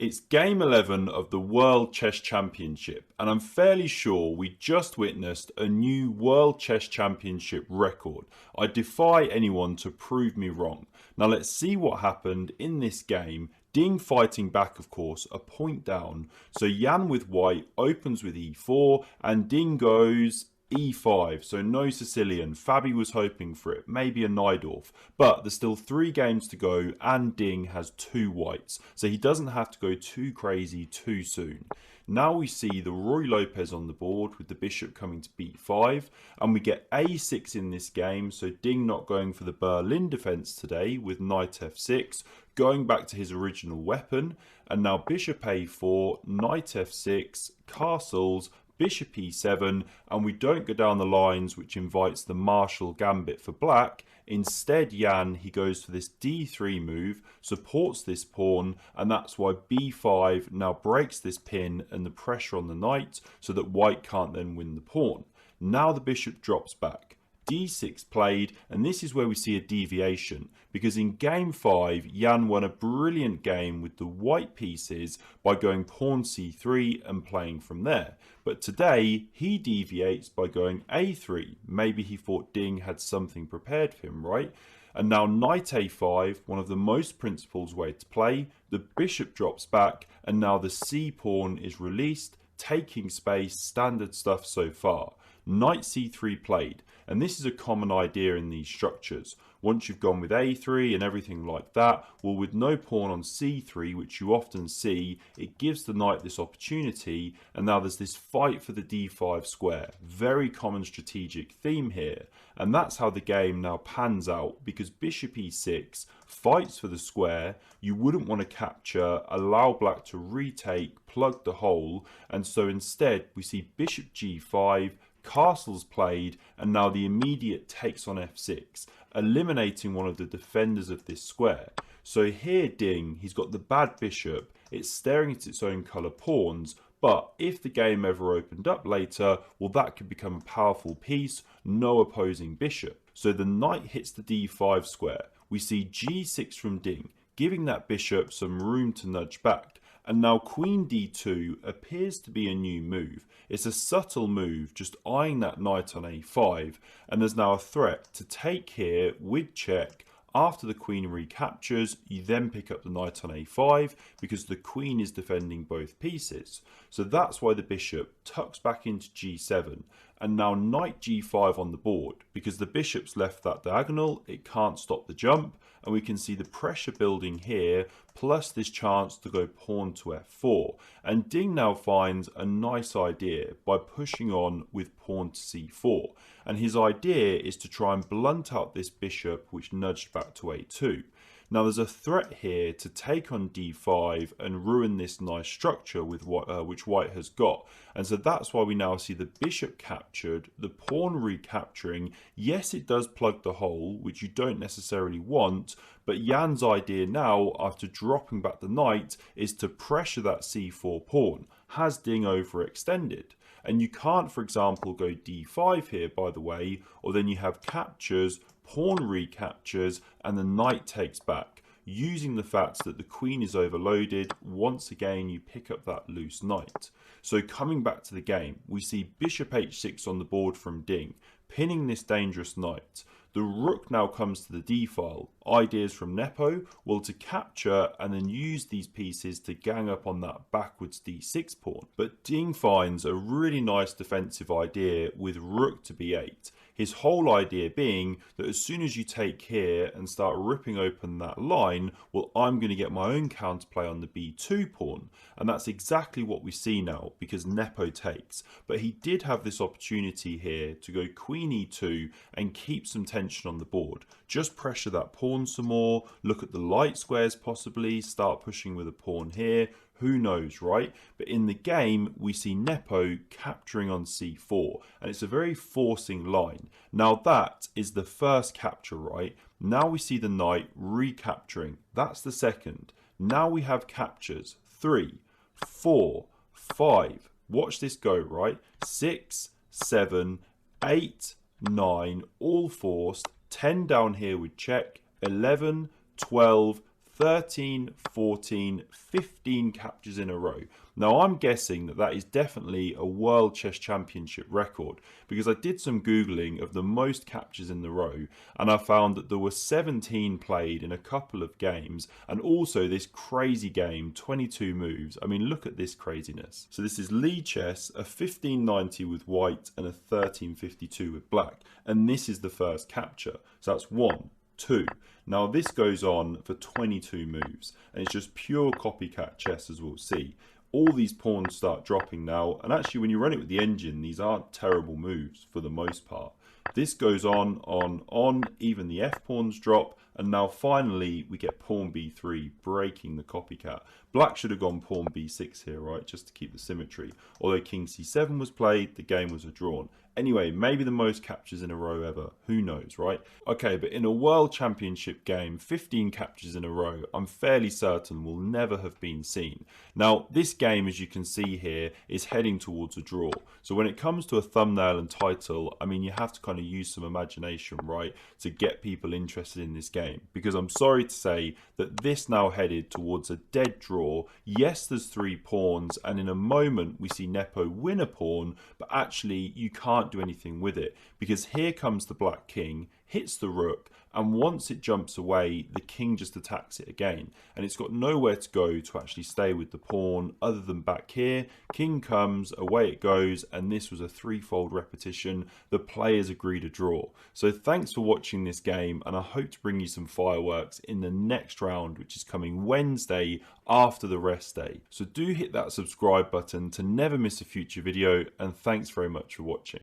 It's game 11 of the World Chess Championship, and I'm fairly sure we just witnessed a new World Chess Championship record. I defy anyone to prove me wrong. Now let's see what happened in this game. Ding fighting back, of course, a point down. So Jan with white opens with e4 and Ding goes e5, so no Sicilian. Fabi was hoping for it, maybe a Najdorf, but there's still 3 games to go and Ding has 2 whites, so he doesn't have to go too crazy too soon. Now we see the Ruy Lopez on the board with the bishop coming to b5, and we get a6 in this game, so Ding not going for the Berlin defense today with knight f6, going back to his original weapon, and now bishop a4, knight f6, castles, bishop e7, and we don't go down the lines which invites the Marshall Gambit for black. Instead, Jan, he goes for this d3 move, supports this pawn, and that's why b5 now breaks this pin and the pressure on the knight so that white can't then win the pawn. Now the bishop drops back. d6 played, and this is where we see a deviation, because in game 5 Jan won a brilliant game with the white pieces by going pawn c3 and playing from there, but today he deviates by going a3. Maybe he thought Ding had something prepared for him, right? And now knight a5, one of the most principled way to play, the bishop drops back, and now the c pawn is released, taking space, standard stuff so far. Knight c3 played, and this is a common idea in these structures. Once you've gone with a3 and everything like that, well, with no pawn on c3, which you often see, it gives the knight this opportunity, and now there's this fight for the d5 square. Very common strategic theme here, and that's how the game now pans out, because bishop e6 fights for the square. You wouldn't want to capture, allow black to retake, plug the hole, and so instead we see bishop g5, castles played, and now the immediate takes on f6, eliminating one of the defenders of this square. So here Ding, he's got the bad bishop, it's staring at its own colour pawns, but if the game ever opened up later, well, that could become a powerful piece, no opposing bishop. So the knight hits the d5 square. We see g6 from Ding, giving that bishop some room to nudge back. And now queen d2 appears to be a new move. It's a subtle move, just eyeing that knight on a5, and there's now a threat to take here with check. After the queen recaptures, you then pick up the knight on a5 because the queen is defending both pieces. So that's why the bishop tucks back into g7, and now knight g5 on the board. Because the bishop's left that diagonal, it can't stop the jump, and we can see the pressure building here, plus this chance to go pawn to f4. And Ding now finds a nice idea by pushing on with pawn to c4. And his idea is to try and blunt out this bishop, which nudged back to a2. Now there's a threat here to take on d5 and ruin this nice structure with which white has got. And so that's why we now see the bishop captured, the pawn recapturing. Yes, it does plug the hole, which you don't necessarily want, but Jan's idea now, after dropping back the knight, is to pressure that c4 pawn. Has Ding overextended? And you can't, for example, go d5 here, by the way, or then you have captures, pawn recaptures, and the knight takes back. Using the fact that the queen is overloaded, once again you pick up that loose knight. So coming back to the game, we see bishop h6 on the board from Ding, pinning this dangerous knight. The rook now comes to the d-file. Ideas from Nepo, well, to capture and then use these pieces to gang up on that backwards d6 pawn. But Ding finds a really nice defensive idea with rook to b8. His whole idea being that as soon as you take here and start ripping open that line, well, I'm going to get my own counterplay on the b2 pawn. And that's exactly what we see now, because Nepo takes. But he did have this opportunity here to go queen e2 and keep some tension on the board. Just pressure that pawn some more, look at the light squares possibly, start pushing with a pawn here. Who knows, right? But in the game, we see Nepo capturing on c4, and it's a very forcing line. Now that is the first capture, right? Now we see the knight recapturing. That's the second. Now we have captures. 3, 4, 5. Watch this go, right? 6, 7, 8, 9, all forced. 10 down here with check. 11, 12, 13, 14, 15 captures in a row. Now I'm guessing that that is definitely a World Chess Championship record, because I did some Googling of the most captures in the row and I found that there were 17 played in a couple of games, and also this crazy game, 22 moves. I mean, look at this craziness. So this is Lee chess, a 1590 with white and a 1352 with black, and this is the first capture. So that's 1, 2. Now this goes on for 22 moves, and it's just pure copycat chess, as we'll see. All these pawns start dropping now, and actually when you run it with the engine, these aren't terrible moves for the most part. This goes on, even the f pawns drop, and now finally we get pawn b3 breaking the copycat. Black should have gone pawn b6 here, right, just to keep the symmetry. Although king c7 was played, the game was a drawn. Anyway, maybe the most captures in a row ever. Who knows, right? Okay, but in a World Championship game, 15 captures in a row, I'm fairly certain will never have been seen. Now, this game, as you can see here, is heading towards a draw. So when it comes to a thumbnail and title, I mean, you have to kind of use some imagination, right, to get people interested in this game. Because I'm sorry to say that this now headed towards a dead draw. Yes, there's 3 pawns, and in a moment we see Nepo win a pawn, but actually you can't do anything with it, because here comes the black king, hits the rook, and once it jumps away, the king just attacks it again, and it's got nowhere to go to actually stay with the pawn other than back here. King comes, away it goes, and this was a 3-fold repetition. The players agreed a draw. So thanks for watching this game, and I hope to bring you some fireworks in the next round, which is coming Wednesday after the rest day. So do hit that subscribe button to never miss a future video, and thanks very much for watching.